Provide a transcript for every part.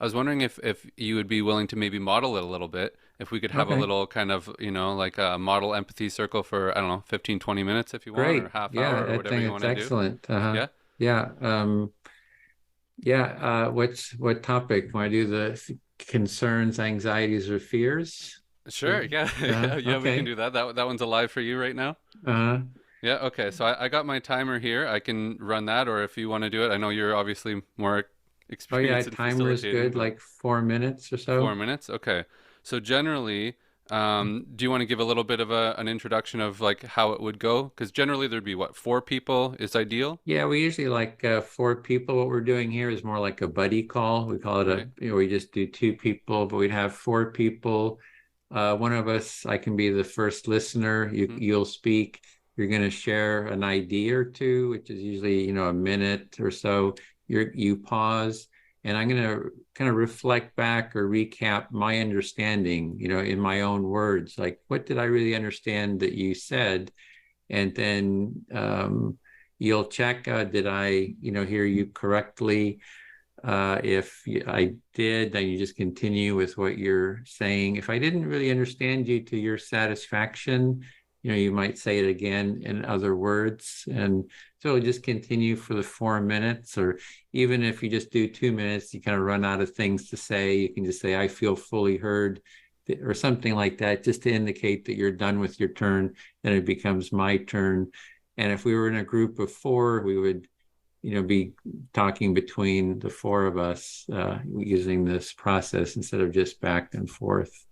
I was wondering if you would be willing to maybe model it a little bit. If we could have a Okay, little kind of, like a model empathy circle for, I don't know, 15, 20 minutes if you want, or a great. half Yeah, hour or I whatever think you it's want to do. excellent. Uh-huh. Yeah? Yeah. Yeah. What topic? Want to do the concerns, anxieties, or fears? Sure. Yeah. Yeah, we can Okay. do that. That one's alive for you right now. Uh, Yeah. Okay. So I got my timer here. I can run that, or if you want to do it, I know you're obviously more oh yeah, experienced in timer is facilitating, good, but like 4 minutes or so. 4 minutes. Okay. So generally, do you want to give a little bit of an introduction of like how it would go? Because generally there'd be what, four people is ideal, Yeah, we usually like four people. What we're doing here is more like a buddy call. We call it right? we just do two people, but we'd have four people. One of us, I can be the first listener. Mm-hmm. You'll speak. You're going to share an idea or two, which is usually, a minute or so. You pause, and I'm going to kind of reflect back or recap my understanding, in my own words. Like, what did I really understand that you said? And then you'll check, did I, hear you correctly? If I did, then you just continue with what you're saying. If I didn't really understand you to your satisfaction, you might say it again in other words. And so it'll just continue for the 4 minutes, or even if you just do 2 minutes, you kind of run out of things to say. You can just say, I feel fully heard, or something like that, just to indicate that you're done with your turn and it becomes my turn. And if we were in a group of four, we would be talking between the four of us using this process instead of just back and forth.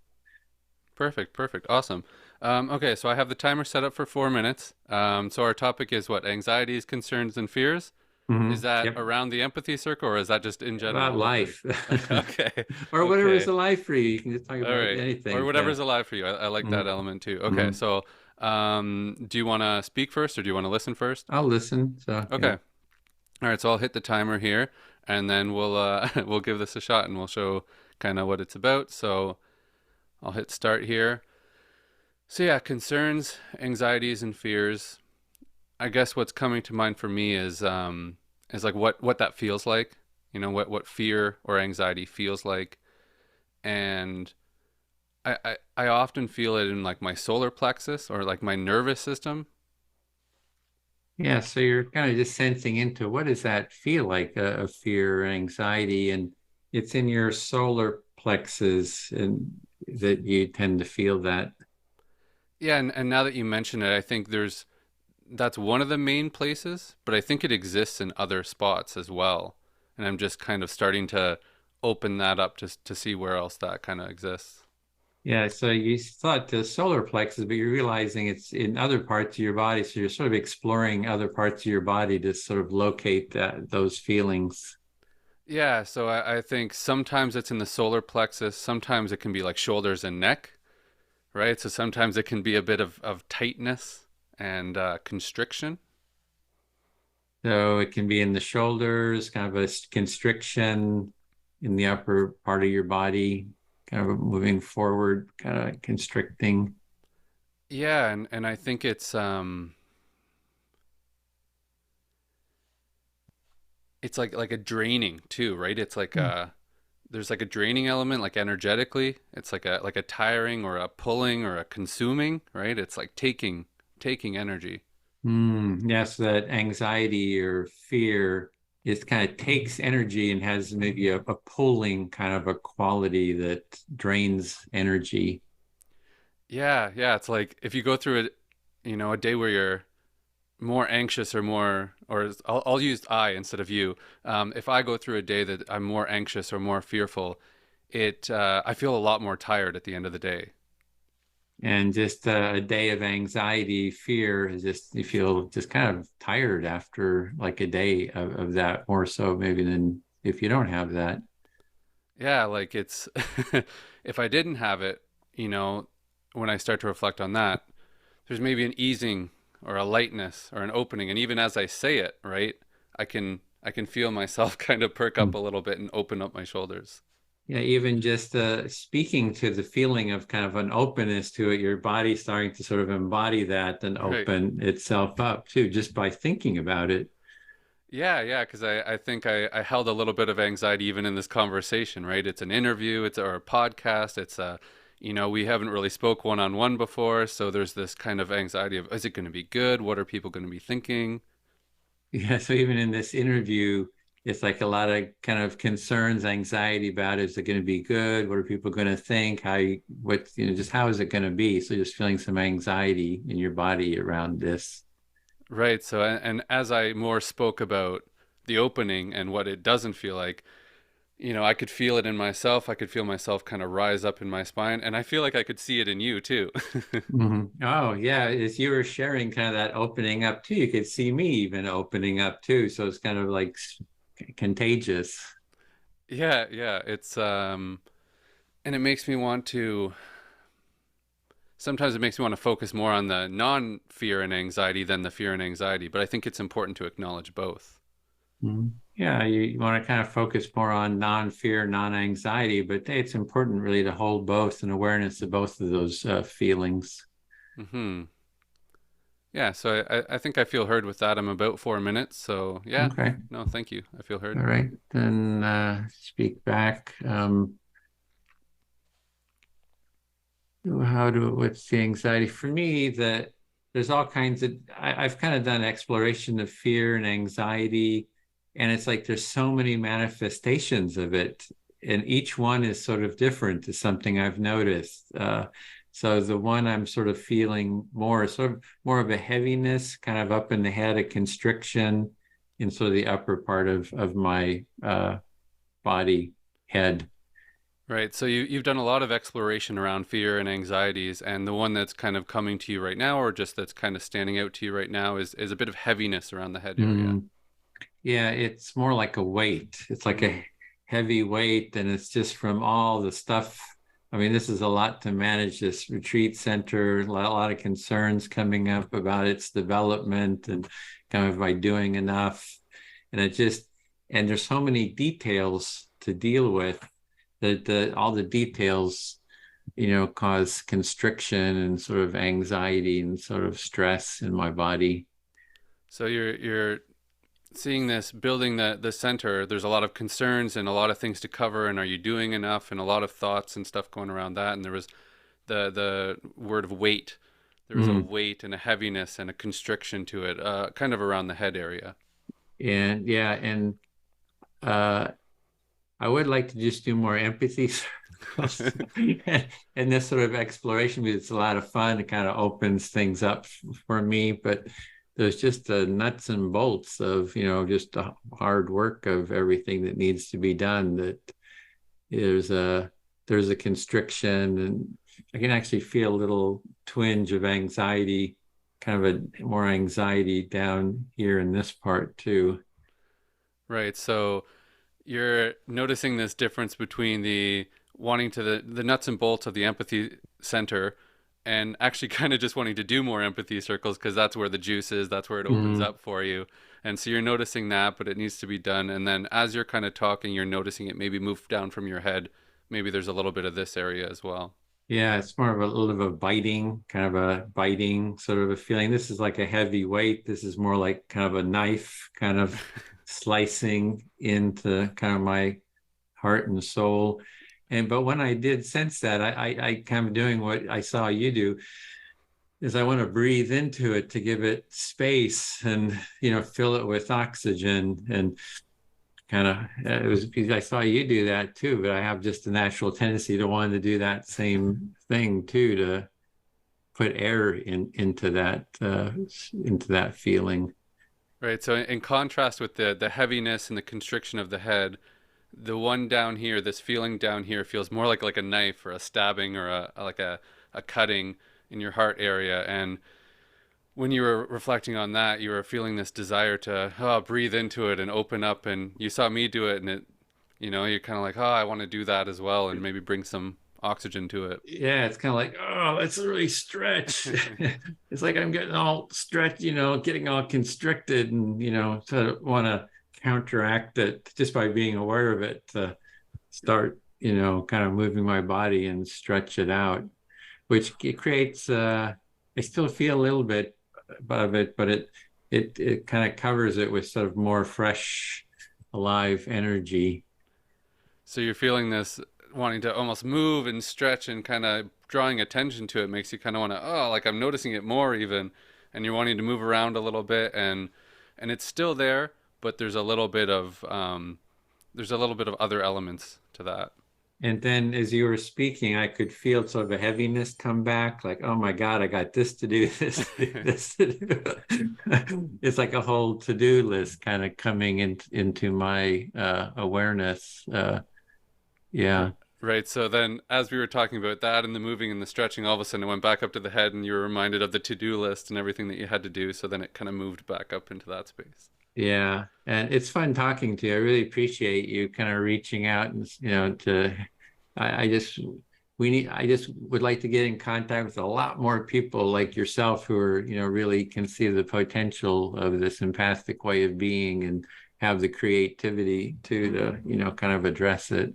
Perfect. Perfect. Awesome. Okay, so I have the timer set up for 4 minutes. So our topic is what? Anxieties, concerns, and fears. Is that Yep. around the empathy circle, or is that just in general About open? life. Okay. Or whatever's Okay. alive for you. You can just talk All about right. Or anything. Yeah. whatever's alive for you. I like that Mm-hmm. element too. Okay. Mm-hmm. So, do you want to speak first or do you want to listen first? I'll listen. So, yeah. Okay. All right. So I'll hit the timer here, and then we'll we'll give this a shot, and we'll show kind of what it's about. So I'll hit start here. So yeah, concerns, anxieties, and fears. I guess what's coming to mind for me is like what that feels like. What fear or anxiety feels like, and I often feel it in like my solar plexus or like my nervous system. Yeah. So you're kind of just sensing into what does that feel like, of fear, anxiety, and it's in your solar plexus and that you tend to feel that. Yeah, and now that you mention it, I think that's one of the main places, but I think it exists in other spots as well. And I'm just kind of starting to open that up to see where else that kind of exists. Yeah, so you thought the solar plexus, but you're realizing it's in other parts of your body. So you're sort of exploring other parts of your body to sort of locate those feelings. Yeah, so I think sometimes it's in the solar plexus, sometimes it can be like shoulders and neck, right? So sometimes it can be a bit of tightness and constriction. So it can be in the shoulders, kind of a constriction in the upper part of your body, kind of moving forward, kind of constricting. Yeah, and I think it's like a draining too, right? It's like there's like a draining element like energetically. It's like a tiring or a pulling or a consuming, right? It's like taking energy. Yes, that anxiety or fear, it kind of takes energy and has maybe a pulling kind of a quality that drains energy. Yeah, yeah, it's like if you go through a day where you're more anxious or more, or I'll use I instead of you. If I go through a day that I'm more anxious or more fearful, I feel a lot more tired at the end of the day. And just a day of anxiety, fear is just, you feel just kind of tired after like a day of that, more so maybe than if you don't have that. Yeah, like it's if I didn't have it, when I start to reflect on that, there's maybe an easing or a lightness or an opening, and even as I say it, right, I can feel myself kind of perk up a little bit and open up my shoulders. Yeah, even just speaking to the feeling of kind of an openness to it, your body starting to sort of embody that and Right. open itself up too, just by thinking about it. Yeah, yeah, because I think I held a little bit of anxiety even in this conversation, right? It's an interview, it's or a podcast, it's a, we haven't really spoke one on one before, so there's this kind of anxiety of, is it going to be good? What are people going to be thinking? Yeah, so even in this interview, it's like a lot of kind of concerns, anxiety about is it going to be good? What are people going to think? Just how is it going to be? So just feeling some anxiety in your body around this. Right. So, and as I more spoke about the opening and what it doesn't feel like, I could feel it in myself. I could feel myself kind of rise up in my spine, and I feel like I could see it in you too. Oh, yeah. As you were sharing kind of that opening up too, you could see me even opening up too. So it's kind of like contagious. Yeah, yeah. It's and it makes me want to sometimes it makes me want to focus more on the non-fear and anxiety than the fear and anxiety, but I think it's important to acknowledge both. Yeah, you want to kind of focus more on non-fear, non-anxiety, but it's important really to hold both and awareness of both of those feelings. Mhm. Yeah, so I think I feel heard with that. I'm about 4 minutes, so yeah. Okay. No, thank you. I feel heard. All right. Then speak back. What's the anxiety? For me, that there's all kinds of, I've kind of done exploration of fear and anxiety, and it's like there's so many manifestations of it, and each one is sort of different to something I've noticed. So the one I'm sort of feeling more, sort of more of a heaviness, kind of up in the head, a constriction in sort of the upper part of my body, head. Right. So you've done a lot of exploration around fear and anxieties, and the one that's kind of coming to you right now, or just that's kind of standing out to you right now, is a bit of heaviness around the head area. Mm. Yeah, it's more like a weight. It's like Mm. a heavy weight, and it's just from all the stuff. I mean, this is a lot to manage this retreat center, a lot of concerns coming up about its development and kind of by doing enough. And and there's so many details to deal with that all the details, cause constriction and sort of anxiety and sort of stress in my body. So you're seeing this building the center. There's a lot of concerns and a lot of things to cover, and are you doing enough? And a lot of thoughts and stuff going around that. And there was the word of weight. There was a Mm. weight and a heaviness and a constriction to it, kind of around the head area. And yeah, and uh I would like to just do more empathy and this sort of exploration because it's a lot of fun. It kind of opens things up for me, but there's just the nuts and bolts of, just the hard work of everything that needs to be done. That there's a there's a constriction, and I can actually feel a little twinge of anxiety, kind of a more anxiety down here in this part too. Right. So you're noticing this difference between the wanting to the nuts and bolts of the empathy center and actually kind of just wanting to do more empathy circles because that's where the juice is, that's where it opens Mm. up for you. And so you're noticing that, but it needs to be done. And then as you're kind of talking, you're noticing it maybe move down from your head. Maybe there's a little bit of this area as well. Yeah, it's more of a little of a biting, kind of a biting sort of a feeling. This is like a heavy weight. This is more like kind of a knife, kind of slicing into kind of my heart and soul. But when I did sense that, I kind of doing what I saw you do is I want to breathe into it to give it space and fill it with oxygen and kind of it was because I saw you do that too, but I have just a natural tendency to want to do that same thing too, to put air into that feeling. Right. So in contrast with the heaviness and the constriction of the head, the one down here, this feeling down here feels more like a knife or a stabbing or a cutting in your heart area. And when you were reflecting on that, you were feeling this desire to breathe into it and open up. And you saw me do it, and you're kind of like, I want to do that as well, and maybe bring some oxygen to it. Yeah, it's kind of like, oh, let's really stretch. It's like I'm getting all stretched, getting all constricted, and to want to counteract it just by being aware of it, to start, kind of moving my body and stretch it out, which it creates. I still feel a little bit of it, but it kind of covers it with sort of more fresh, alive energy. So you're feeling this wanting to almost move and stretch, and kind of drawing attention to it makes you kind of want to, oh, like I'm noticing it more even, and you're wanting to move around a little bit, and it's still there, but there's a little bit of other elements to that. And then as you were speaking, I could feel sort of a heaviness come back, like, oh my God, I got this to do, this to do, this to do. It's like a whole to-do list kind of coming into my awareness. Yeah. Right. So then, as we were talking about that and the moving and the stretching, all of a sudden it went back up to the head, and you were reminded of the to-do list and everything that you had to do. So then it kind of moved back up into that space. Yeah, and it's fun talking to you. I really appreciate you kind of reaching out and to I just I just would like to get in contact with a lot more people like yourself who are, really can see the potential of this empathic way of being and have the creativity to kind of address it.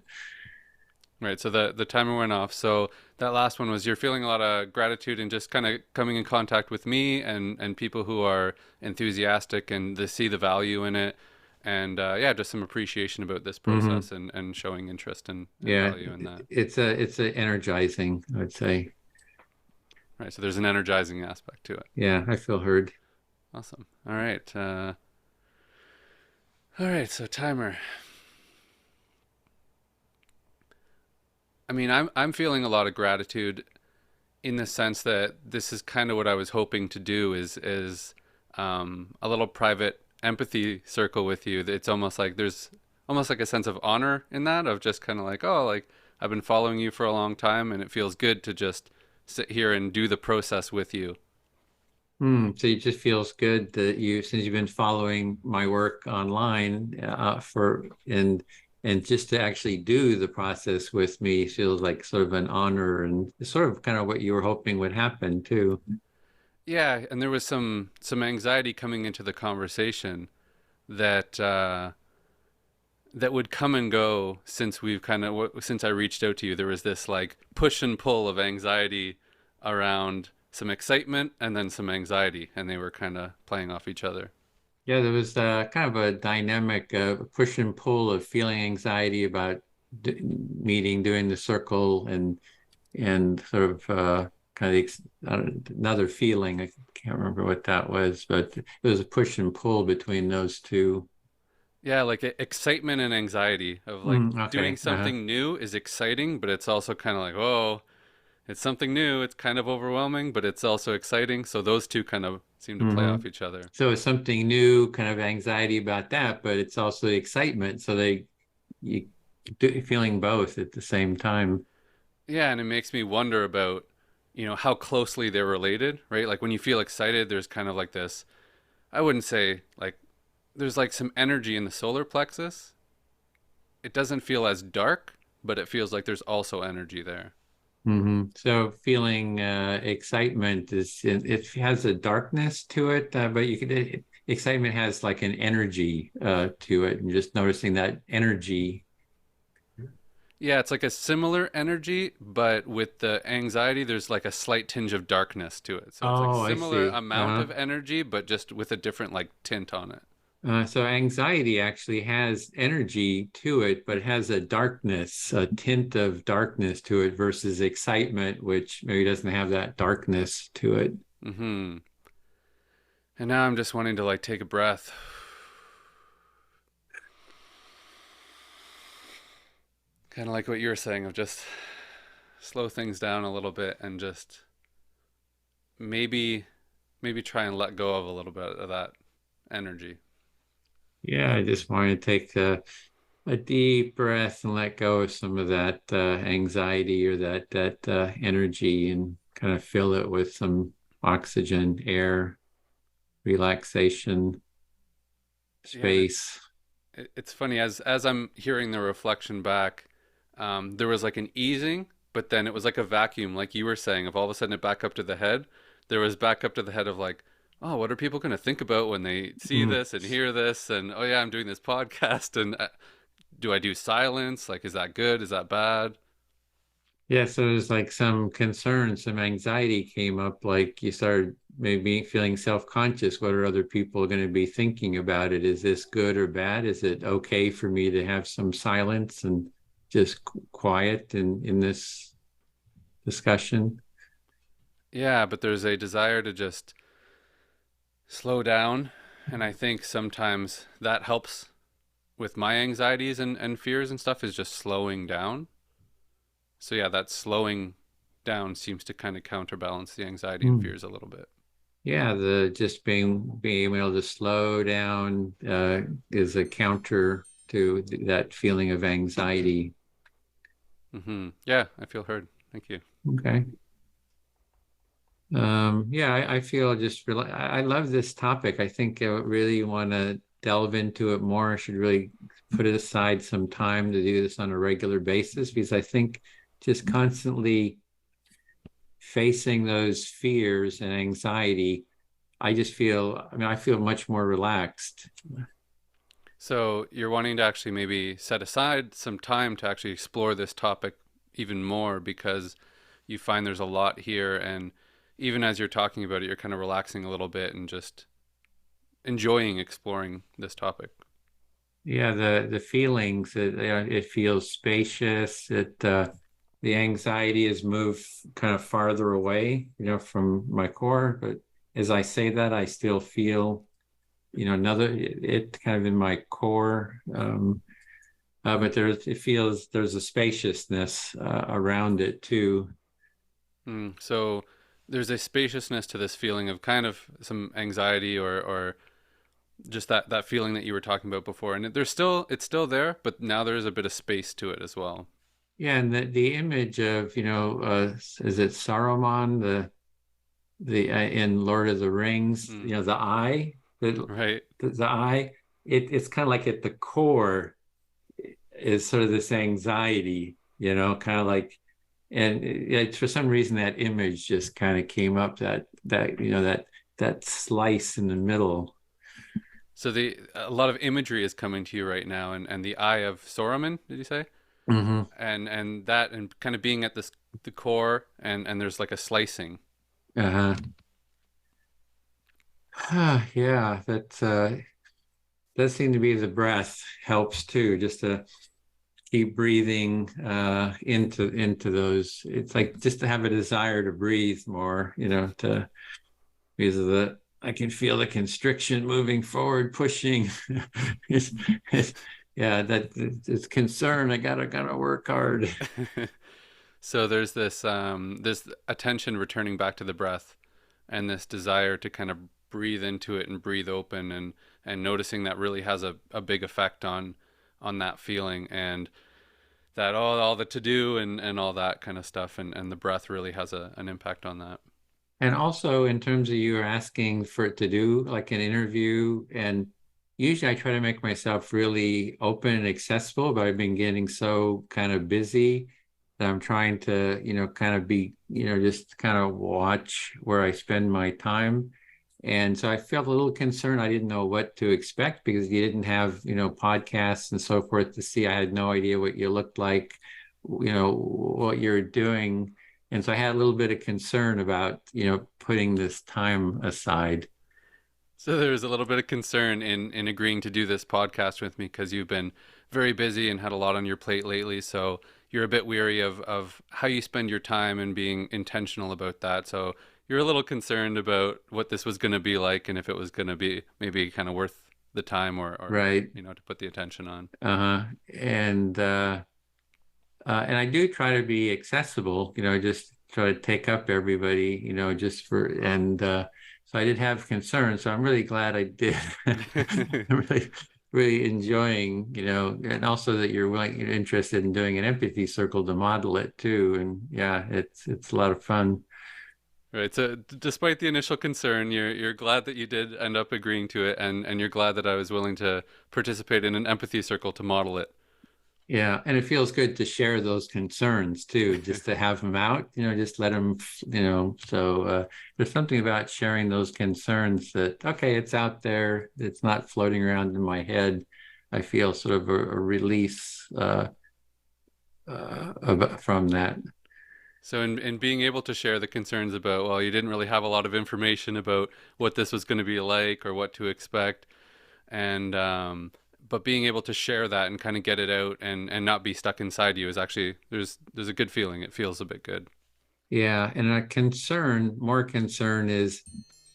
Right. So the timer went off. So that last one was, you're feeling a lot of gratitude and just kind of coming in contact with me and people who are enthusiastic and they see the value in it. And yeah, just some appreciation about this Hmm. process and showing interest and Yeah, value in that. it's a energizing, I would say. Right. So there's an energizing aspect to it. Yeah, I feel heard. Awesome. All right. All right. So timer. I mean, I'm feeling a lot of gratitude in the sense that this is kind of what I was hoping to do, is a little private empathy circle with you. It's almost like there's almost like a sense of honor in that, of just kind of like, oh, like I've been following you for a long time, and it feels good to just sit here and do the process with you. So it just feels good that since you've been following my work online and just to actually do the process with me feels like sort of an honor and sort of kind of what you were hoping would happen too. Yeah, and there was some anxiety coming into the conversation that that would come and go since we've kind of since I reached out to you. There was this like push and pull of anxiety around some excitement and then some anxiety, and they were kind of playing off each other. Yeah, there was kind of a dynamic push and pull of feeling anxiety about doing the circle and sort of kind of another feeling. I can't remember what that was, but it was a push and pull between those two. Yeah, like excitement and anxiety of like Mm, doing okay. Uh-huh. something new is exciting, but it's also kind of like, oh, it's something new. It's kind of overwhelming, but it's also exciting. So those two kind of seem to play Hmm. off each other. So it's something new, kind of anxiety about that, but it's also the excitement. So you feeling both at the same time. Yeah, and it makes me wonder about, how closely they're related, right? Like when you feel excited, there's kind of like this, I wouldn't say like, there's like some energy in the solar plexus. It doesn't feel as dark, but it feels like there's also energy there. So feeling excitement it has a darkness to it, but excitement has like an energy to it, and just noticing that energy. Yeah, it's like a similar energy, but with the anxiety, there's like a slight tinge of darkness to it. So it's like Oh, I similar see. amount Uh-huh. of energy, but just with a different like tint on it. So anxiety actually has energy to it, but it has a darkness, a tint of darkness to it versus excitement, which maybe doesn't have that darkness to it. Mm-hmm. And now I'm just wanting to like take a breath, kind of like what you were saying, of just slow things down a little bit and just maybe try and let go of a little bit of that energy. Yeah, I just want to take a deep breath and let go of some of that anxiety or that energy and kind of fill it with some oxygen, air, relaxation, Yeah, and space. it's funny as I'm hearing the reflection back, there was like an easing, but then it was like a vacuum, like you were saying, of all of a sudden it back up to the head. There was back up to the head of like, oh, what are people going to think about when they see Mm. this and hear this? And oh yeah, I'm doing this podcast, and do I do silence? Like, is that good? Is that bad? Yeah, so there's like some concern, some anxiety came up, like you started maybe feeling self-conscious. What are other people going to be thinking about it? Is this good or bad? Is it okay for me to have some silence and just quiet in this discussion? Yeah, but there's a desire to just slow down. And I think sometimes that helps with my anxieties and fears and stuff is just slowing down. So yeah, that slowing down seems to kind of counterbalance the anxiety and Hmm. fears a little bit. Yeah, the just being able to slow down is a counter to that feeling of anxiety. Yeah, I feel heard. Thank you. Okay. Yeah, I feel just really, I love this topic. I think I really want to delve into it more. I should really put it aside some time to do this on a regular basis because I think just constantly facing those fears and anxiety, I feel much more relaxed. So you're wanting to actually maybe set aside some time to actually explore this topic even more because you find there's a lot here, and even as you're talking about it, you're kind of relaxing a little bit and just enjoying exploring this topic. Yeah, the feelings that it feels spacious. The anxiety is moved kind of farther away, from my core. But as I say that, I still feel, it kind of in my core. But there's a spaciousness around it too. So there's a spaciousness to this feeling of kind of some anxiety or just that feeling that you were talking about before, and it's still there, but now there's a bit of space to it as well. Yeah, and the image of, is it Saruman, the in Lord of the Rings, Mm, the eye, right. the eye, it's kind of like at the core is sort of this anxiety, kind of like, and for some reason that image just kind of came up that slice in the middle. So the a lot of imagery is coming to you right now, and the eye of Soraman, did you say? Hmm. And that and kind of being at this the core, and there's like a slicing. Uh-huh. Yeah, that does seem to be the breath helps too, just to keep breathing into those. It's like just to have a desire to breathe more, to because of the I can feel the constriction moving forward, pushing. it's, it's, yeah, that it's concern. I gotta work hard. So there's this attention returning back to the breath, and this desire to kind of breathe into it and breathe open, and noticing that really has a big effect on that feeling, and that all the to do and all that kind of stuff, and the breath really has an impact on that. And also in terms of you asking for it to do like an interview, and usually I try to make myself really open and accessible, but I've been getting so kind of busy that I'm trying to, kind of be, just kind of watch where I spend my time. And so I felt a little concerned. I didn't know what to expect because you didn't have, podcasts and so forth to see. I had no idea what you looked like, what you're doing. And so I had a little bit of concern about, putting this time aside. So there's a little bit of concern in agreeing to do this podcast with me because you've been very busy and had a lot on your plate lately. So you're a bit weary of how you spend your time and being intentional about that. So you're a little concerned about what this was going to be like and if it was going to be maybe kind of worth the time or Right. to put the attention on. Uh-huh. And I do try to be accessible, just try to take up everybody, just for, and so I did have concerns. So I'm really glad I did. I'm really, really enjoying, and also that you're interested in doing an empathy circle to model it too. And yeah, it's a lot of fun. Right. So despite the initial concern, you're glad that you did end up agreeing to it, and you're glad that I was willing to participate in an empathy circle to model it. Yeah, and it feels good to share those concerns too, just to have them out, just let them, so there's something about sharing those concerns that, okay, it's out there, it's not floating around in my head. I feel sort of a release from that. So in being able to share the concerns about, well, you didn't really have a lot of information about what this was going to be like or what to expect, and but being able to share that and kind of get it out and not be stuck inside you is actually there's a good feeling. It feels a bit good. Yeah, and a concern, more concern is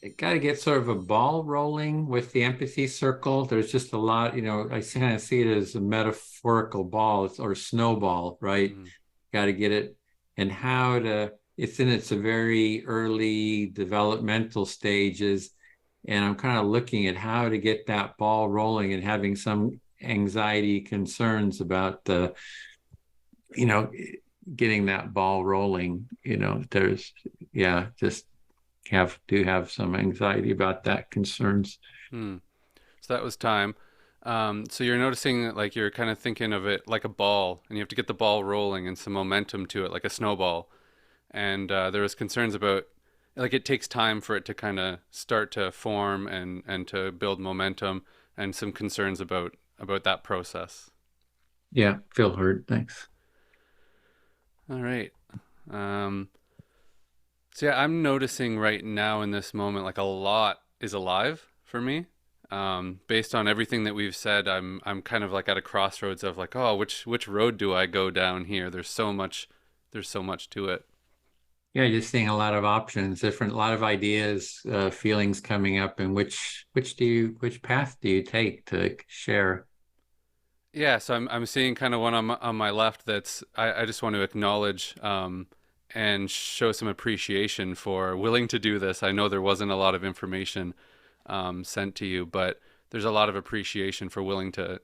it got to get sort of a ball rolling with the empathy circle. There's just a lot, I kind of see it as a metaphorical ball or snowball, right? Mm. Got to get it and how to, it's in its a very early developmental stages. And I'm kind of looking at how to get that ball rolling and having some anxiety concerns about the, you know, getting that ball rolling. There's, yeah, just have some anxiety about that concerns. Hmm. So that was time. So you're noticing that, like, you're kind of thinking of it like a ball, and you have to get the ball rolling and some momentum to it, like a snowball. And there was concerns about, like, it takes time for it to kind of start to form and to build momentum, and some concerns about that process. Yeah, feel heard. Thanks. All right. Um, so yeah, I'm noticing right now in this moment, like, a lot is alive for me. Based on everything that we've said, I'm kind of like at a crossroads of, like, oh, which road do I go down here? There's so much to it. Yeah, just seeing a lot of options, different, a lot of ideas, feelings coming up, and which path do you take to share? Yeah, so I'm seeing kind of one on my left that's I just want to acknowledge and show some appreciation for willing to do this. I know there wasn't a lot of information sent to you, but there's a lot of appreciation for willing to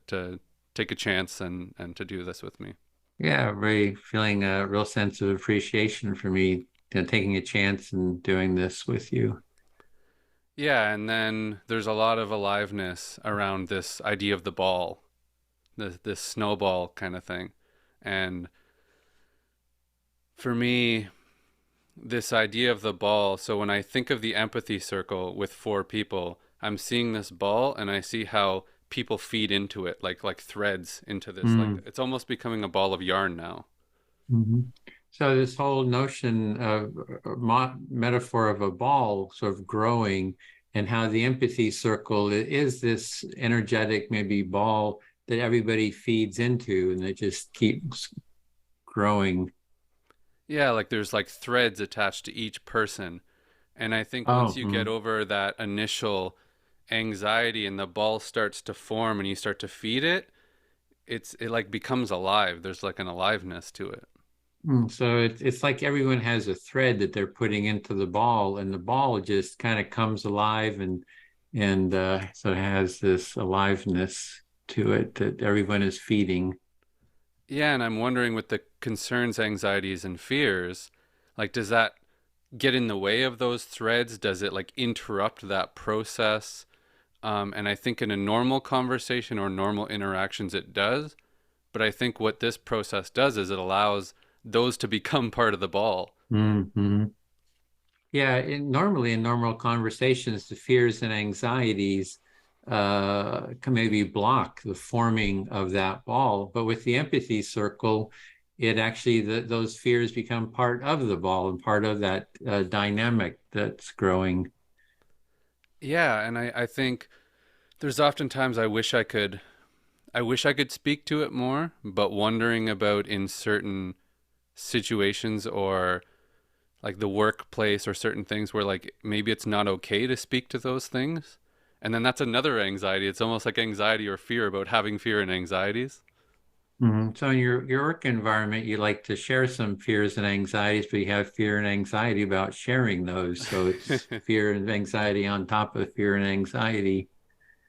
take a chance and to do this with me. Yeah, really feeling a real sense of appreciation for me, taking a chance and doing this with you. Yeah, and then there's a lot of aliveness around this idea of the ball, this snowball kind of thing. And for me, this idea of the ball, so when I think of the empathy circle with four people, I'm seeing this ball and I see how people feed into it like threads into this, like Mm. it's almost becoming a ball of yarn now. Mhm. So this whole notion of metaphor of a ball sort of growing and how the empathy circle is this energetic maybe ball that everybody feeds into and it just keeps growing. Yeah, like there's like threads attached to each person. And I think once Oh, you get mm, over that initial anxiety and the ball starts to form and you start to feed it, it like becomes alive. There's like an aliveness to it. So it's like everyone has a thread that they're putting into the ball and the ball just kind of comes alive and so it has this aliveness to it that everyone is feeding. Yeah, and I'm wondering with the concerns, anxieties, and fears, like, does that get in the way of those threads? Does it like interrupt that process? And I think in a normal conversation or normal interactions, it does. But I think what this process does is it allows those to become part of the ball. Hmm. Yeah, normally in normal conversations, the fears and anxieties can maybe block the forming of that ball. But with the empathy circle, it actually those fears become part of the ball and part of that dynamic that's growing. Yeah, and I think there's oftentimes I wish I could speak to it more, but wondering about in certain situations or like the workplace or certain things where like maybe it's not okay to speak to those things. And then that's another anxiety. It's almost like anxiety or fear about having fear and anxieties. Mhm. So in your work environment, you like to share some fears and anxieties, but you have fear and anxiety about sharing those. So it's fear and anxiety on top of fear and anxiety.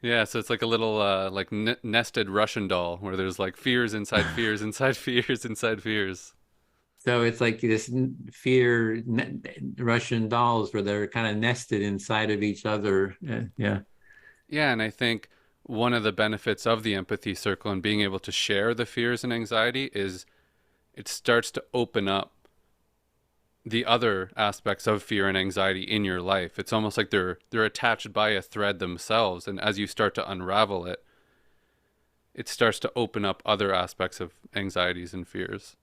Yeah, so it's like a little like nested Russian doll where there's like fears inside fears inside fears inside fears. So it's like this fear Russian dolls where they're kind of nested inside of each other. Yeah. Yeah, and I think one of the benefits of the empathy circle and being able to share the fears and anxiety is it starts to open up the other aspects of fear and anxiety in your life. It's almost like they're attached by a thread themselves, and as you start to unravel it, it starts to open up other aspects of anxieties and fears.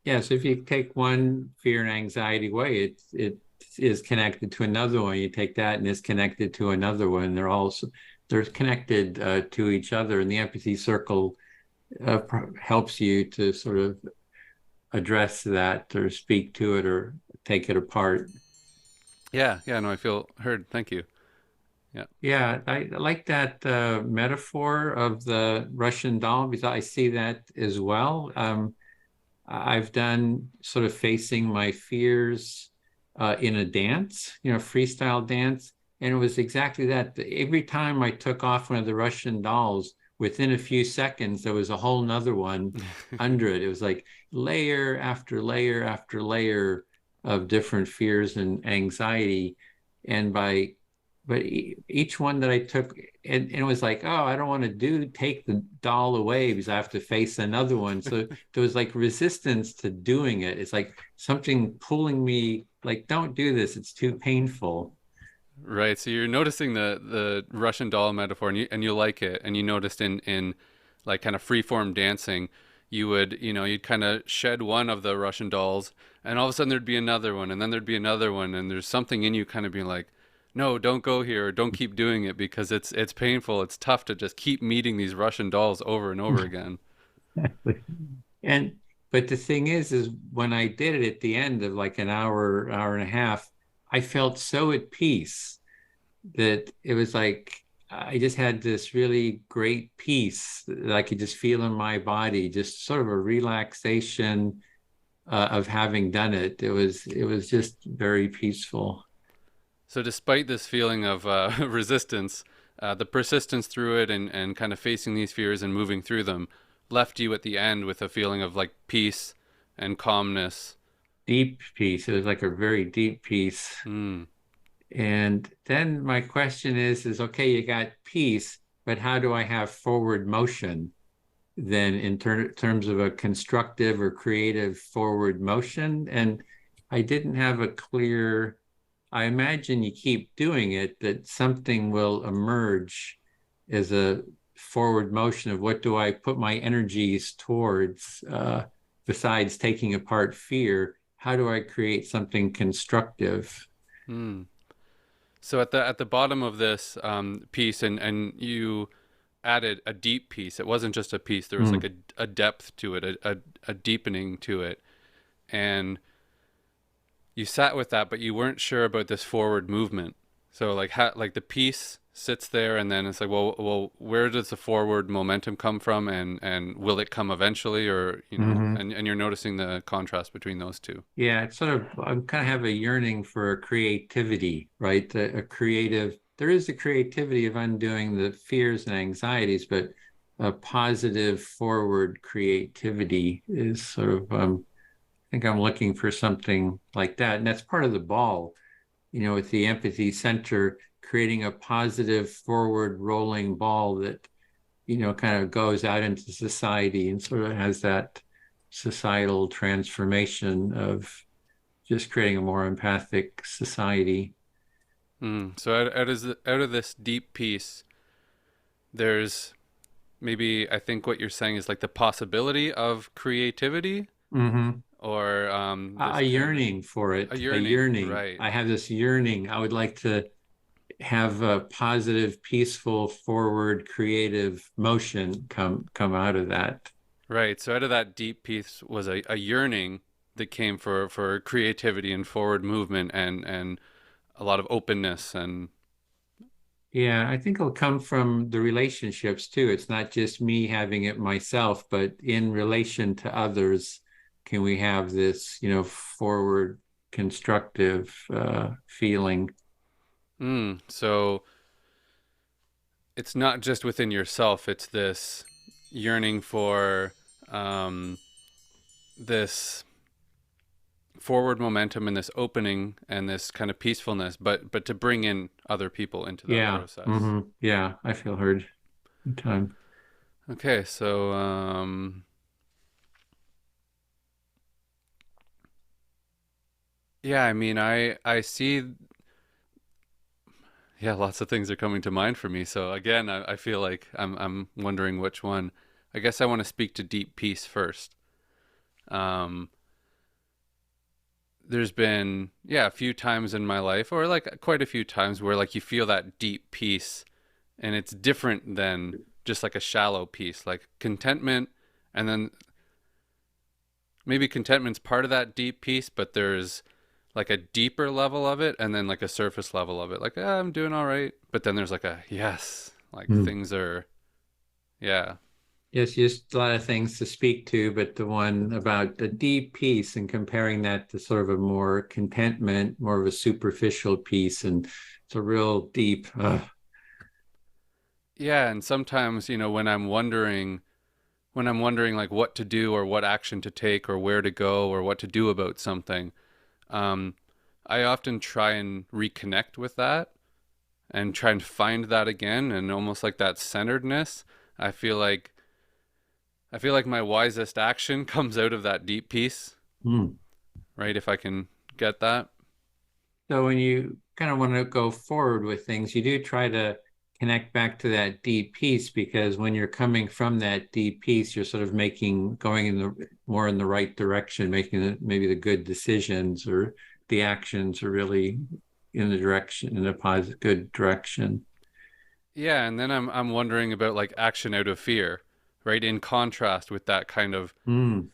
Yeah, so if you take one fear and anxiety away, it is connected to another one. You take that and it's connected to another one. They're connected to each other, and the empathy circle helps you to sort of address that or speak to it or take it apart. Yeah, yeah, no, I feel heard. Thank you. Yeah. Yeah, I like that metaphor of the Russian doll because I see that as well. I've done sort of facing my fears in a dance, freestyle dance. And it was exactly that. Every time I took off one of the Russian dolls, within a few seconds, there was a whole nother one under it. It was like layer after layer after layer of different fears and anxiety. And but each one that I took, and it was like, oh, I don't want to take the doll away because I have to face another one. So there was like resistance to doing it. It's like something pulling me, like, don't do this. It's too painful. Right. So you're noticing the Russian doll metaphor, and you like it, and you noticed in like kind of freeform dancing, you would you'd kind of shed one of the Russian dolls, and all of a sudden there'd be another one, and then there'd be another one, and there's something in you kind of being like, no, don't go here, or don't keep doing it because it's painful. It's tough to just keep meeting these Russian dolls over and over again. And but the thing is when I did it at the end of like an hour and a half, I felt so at peace that it was like I just had this really great peace that I could just feel in my body, just sort of a relaxation of having done it. It was just very peaceful. So despite this feeling of resistance, the persistence through it and kind of facing these fears and moving through them left you at the end with a feeling of like peace and calmness. Deep peace. It was like a very deep peace. Mm. And then my question is okay, you got peace, but how do I have forward motion then in terms of a constructive or creative forward motion? And I didn't have a clear, I imagine you keep doing it, that something will emerge as a forward motion of what do I put my energies towards besides taking apart fear? How do I create something constructive? Mm. So at the bottom of this piece, and you added a deep piece. It wasn't just a piece. There was like Mm. a depth to it, a deepening to it, and you sat with that, but you weren't sure about this forward movement. So like the piece sits there, and then it's like, where does the forward momentum come from, and will it come eventually, or Hmm. and you're noticing the contrast between those two. Yeah, it's sort of, I kind of have a yearning for creativity, right? A creative, there is a creativity of undoing the fears and anxieties, but a positive forward creativity is sort of, I think I'm looking for something like that. And that's part of the ball, with the empathy center, creating a positive forward rolling ball that, kind of goes out into society and sort of has that societal transformation of just creating a more empathic society. So out of this deep piece, there's maybe I think what you're saying is like the possibility of creativity Mm-hmm. or A this kind of yearning for a it, a yearning, yearning. right? I have this yearning. I would like to have a positive, peaceful, forward, creative motion come out of that. Right. So out of that deep piece was a yearning that came for creativity and forward movement and a lot of openness and Yeah, I think it'll come from the relationships too. It's not just me having it myself, but in relation to others, can we have this, forward, constructive feeling? so it's not just within yourself, it's this yearning for um, this forward momentum and this opening and this kind of peacefulness, but to bring in other people into that Yeah. process. Hmm. Yeah, I feel heard in time. Okay, so yeah, I mean, I see, yeah, lots of things are coming to mind for me. So again, I feel like I'm wondering which one. I guess I want to speak to deep peace first. Um, there's been, yeah, a few times in my life, or like quite a few times, where like you feel that deep peace, and it's different than just like a shallow peace, like contentment. And then maybe contentment's part of that deep peace, but there's like a deeper level of it, and then like a surface level of it, like I'm doing all right, but then there's like a yes, like Mm. things are, yeah. Yes, just a lot of things to speak to, but the one about the deep peace and comparing that to sort of a more contentment, more of a superficial peace, and it's a real deep. Yeah, and sometimes, when I'm wondering like what to do or what action to take or where to go or what to do about something, um, I often try and reconnect with that and try and find that again, and almost like that centeredness. I feel like I feel like my wisest action comes out of that deep peace, Mm. right? If I can get that. So when you kind of want to go forward with things, you do try to connect back to that deep peace, because when you're coming from that deep peace, you're sort of going in the more in the right direction, making maybe the good decisions, or the actions are really in a positive, good direction. Yeah, and then I'm wondering about like action out of fear, right? In contrast with that kind of Mm.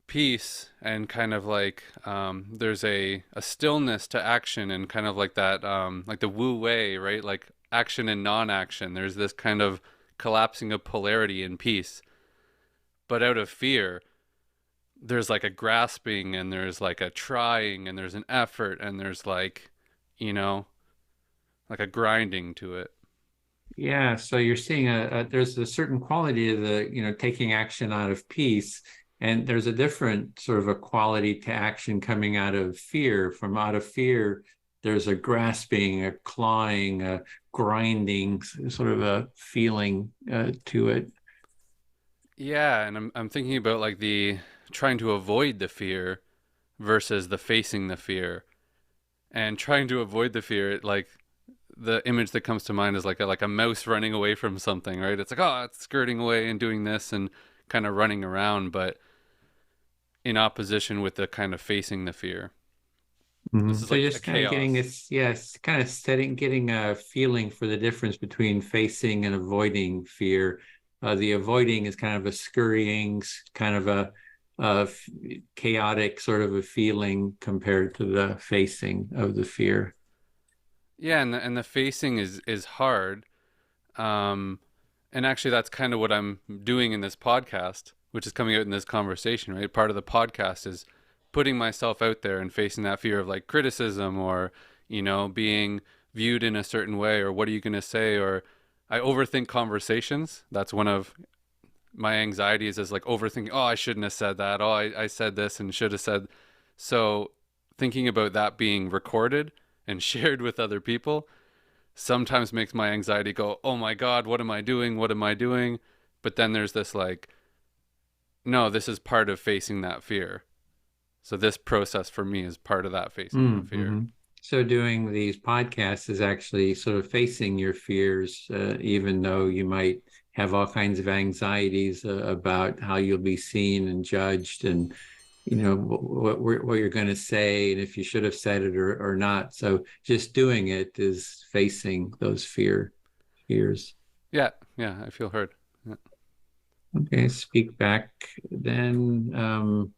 peace, and kind of like there's a stillness to action, and kind of like that like the Wu Wei, right? Like action and non-action. There's this kind of collapsing of polarity in peace. But out of fear, there's like a grasping, and there's like a trying, and there's an effort, and there's like, you know, like a grinding to it. Yeah, so you're seeing there's a certain quality of the, taking action out of peace, and there's a different sort of a quality to action coming out of fear. From out of fear, there's a grasping, a clawing, a grinding, sort of a feeling to it. Yeah, and I'm thinking about like the trying to avoid the fear versus the facing the fear. And trying to avoid the fear, like the image that comes to mind is like a mouse running away from something, right? It's like, oh, it's skirting away and doing this and kind of running around, but in opposition with the kind of facing the fear. This Mhm. is So like a just kind of getting chaos. this, yes, kind of getting a feeling for the difference between facing and avoiding fear. The avoiding is kind of a scurrying, kind of a chaotic sort of a feeling compared to the facing of the fear. Yeah, and the facing is hard. Um, and actually, that's kind of what I'm doing in this podcast, which is coming out in this conversation, right? Part of the podcast is putting myself out there and facing that fear of like criticism, or, being viewed in a certain way, or what are you going to say? Or I overthink conversations. That's one of my anxieties, is like overthinking, oh, I shouldn't have said that. Oh, I said this and should have said. So thinking about that being recorded and shared with other people sometimes makes my anxiety go, oh my God, what am I doing? What am I doing? But then there's this like, no, this is part of facing that fear. So this process for me is part of that facing that fear. Mm-hmm. So doing these podcasts is actually sort of facing your fears, even though you might have all kinds of anxieties about how you'll be seen and judged, and what you're going to say, and if you should have said it or not. So just doing it is facing those fears. Yeah, yeah, I feel heard. Yeah. Okay, speak back then.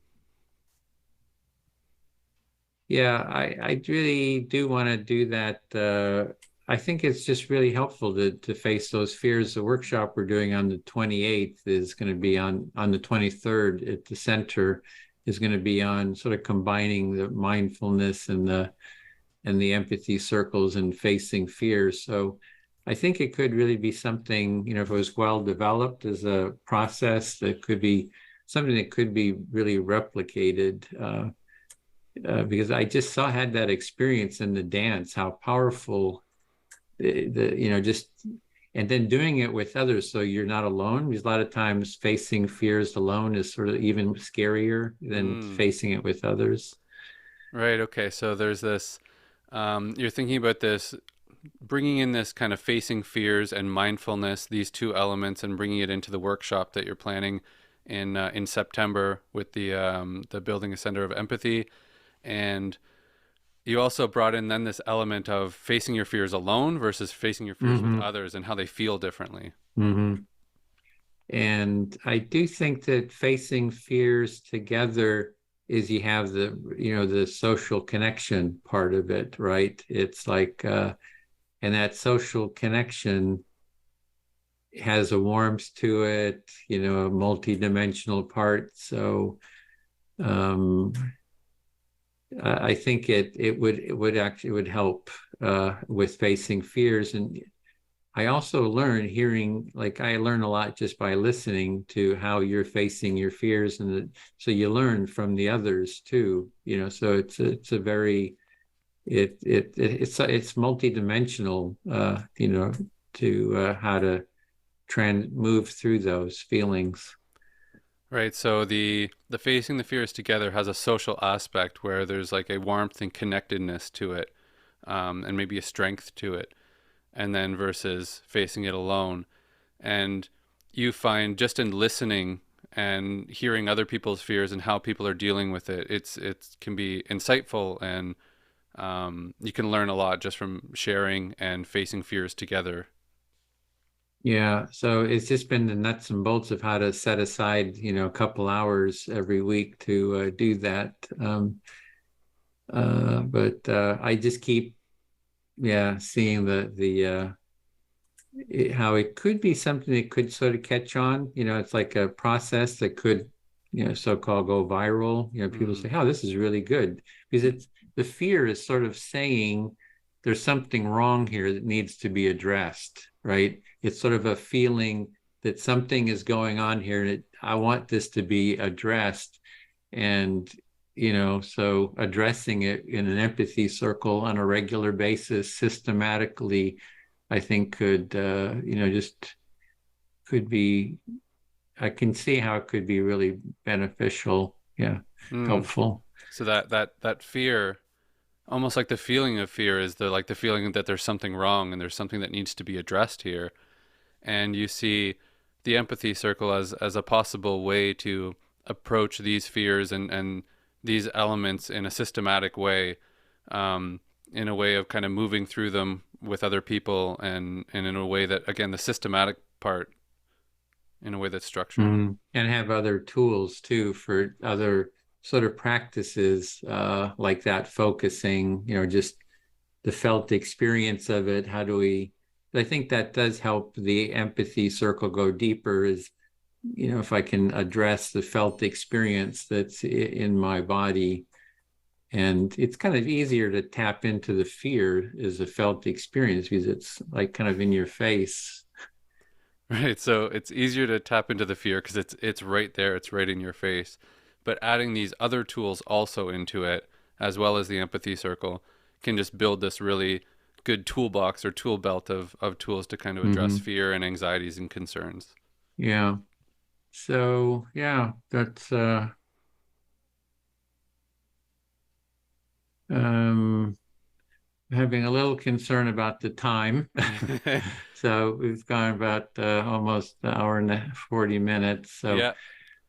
Yeah, I really do want to do that. I think it's just really helpful to face those fears. The workshop we're doing on the 28th is going to be on the 23rd at the center, is going to be on sort of combining the mindfulness and the empathy circles and facing fears. So I think it could really be something, if it was well developed as a process, that could be something that could be really replicated. Because I just had that experience in the dance, how powerful just, and then doing it with others, so you're not alone. Because a lot of times facing fears alone is sort of even scarier than Mm, facing it with others. right. Okay. So there's this. You're thinking about this. bringing in this kind of facing fears and mindfulness, these two elements, and bringing it into the workshop that you're planning in September with the building a center of empathy. And you also brought in then this element of facing your fears alone versus facing your fears with Mm-hmm. others and how they feel differently. Mm-hmm. And I do think that facing fears together is you have the social connection part of it, right? It's like, and that social connection has a warmth to it, a multidimensional part. So um, I think it would help with facing fears. And I also I learn a lot just by listening to how you're facing your fears, and so you learn from the others too. So it's a very it's multidimensional. To how to move through those feelings. Right. So the facing the fears together has a social aspect where there's like a warmth and connectedness to it, and maybe a strength to it, and then versus facing it alone. And you find just in listening and hearing other people's fears and how people are dealing with it, it can be insightful, and you can learn a lot just from sharing and facing fears together. Yeah, so it's just been the nuts and bolts of how to set aside, a couple hours every week to do that. But I just keep, yeah, seeing how it could be something that could sort of catch on. It's like a process that could, so-called go viral. People Mm. say, "Oh, this is really good," because it's the fear is sort of saying there's something wrong here that needs to be addressed, right? It's sort of a feeling that something is going on here, and I want this to be addressed. And so addressing it in an empathy circle on a regular basis, systematically, I think just could be, I can see how it could be really beneficial. Yeah, Mm. helpful. So that fear, almost like the feeling of fear, is the feeling that there's something wrong and there's something that needs to be addressed here. And you see the empathy circle as a possible way to approach these fears and these elements in a systematic way, in a way of kind of moving through them with other people, and in a way that, again, the systematic part, in a way that's structured. And have other tools too for other sort of practices like that, focusing, just the felt experience of it. How do we, I think that does help the empathy circle go deeper, is, if I can address the felt experience that's in my body. And it's kind of easier to tap into the fear as a felt experience because it's like kind of in your face. Right. So it's easier to tap into the fear because it's right there, it's right in your face. But adding these other tools also into it, as well as the empathy circle, can just build this really good toolbox or tool belt of tools to kind of address Mm-hmm. fear and anxieties and concerns. Yeah. So yeah, that's um having a little concern about the time. So we've gone about almost an hour and 40 minutes. So Yeah.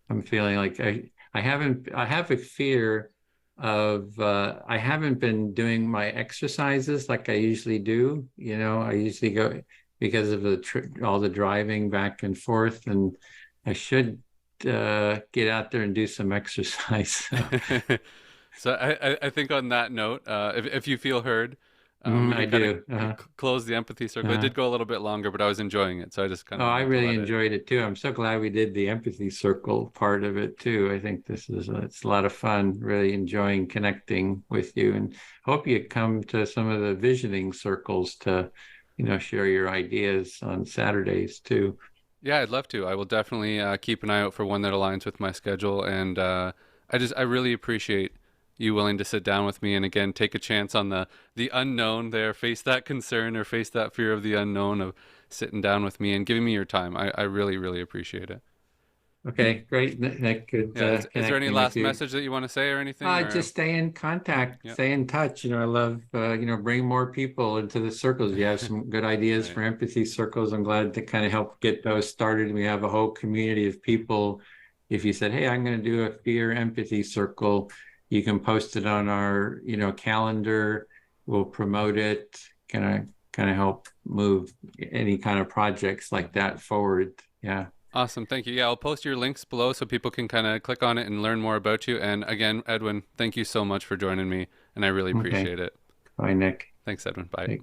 I'm feeling like I have a fear of I haven't been doing my exercises like I usually do. I usually go because of all the driving back and forth, and I should get out there and do some exercise. So I think on that note, if you feel heard, we I can kind of do. close the empathy circle. It Uh, did go a little bit longer, but I was enjoying it, so I just kind oh, of I wanted to really let it. enjoyed it too. I'm so glad we did the empathy circle part of it too. I think it's a lot of fun, really enjoying connecting with you, and hope you come to some of the visioning circles to, share your ideas on Saturdays too. Yeah, I'd love to. I will definitely keep an eye out for one that aligns with my schedule, and I really appreciate you willing to sit down with me and again take a chance on the unknown there, face that concern or face that fear of the unknown of sitting down with me and giving me your time. I really, really appreciate it. Okay, great. Nick, good Yeah. Is there any connecting with last you. message that you want to say or anything? Or Just stay in contact, yeah. stay in touch. I love, bring more people into the circles. You have some good ideas Right. for empathy circles. I'm glad to kind of help get those started. We have a whole community of people. If you said, hey, I'm going to do a fear empathy circle, you can post it on our, calendar. We'll promote it, kind of help move any kind of projects like that forward. Yeah. Awesome. Thank you. Yeah, I'll post your links below so people can kind of click on it and learn more about you. And again, Edwin, thank you so much for joining me, and I really Okay. appreciate it. Bye, Nick. Thanks, Edwin. Bye. Take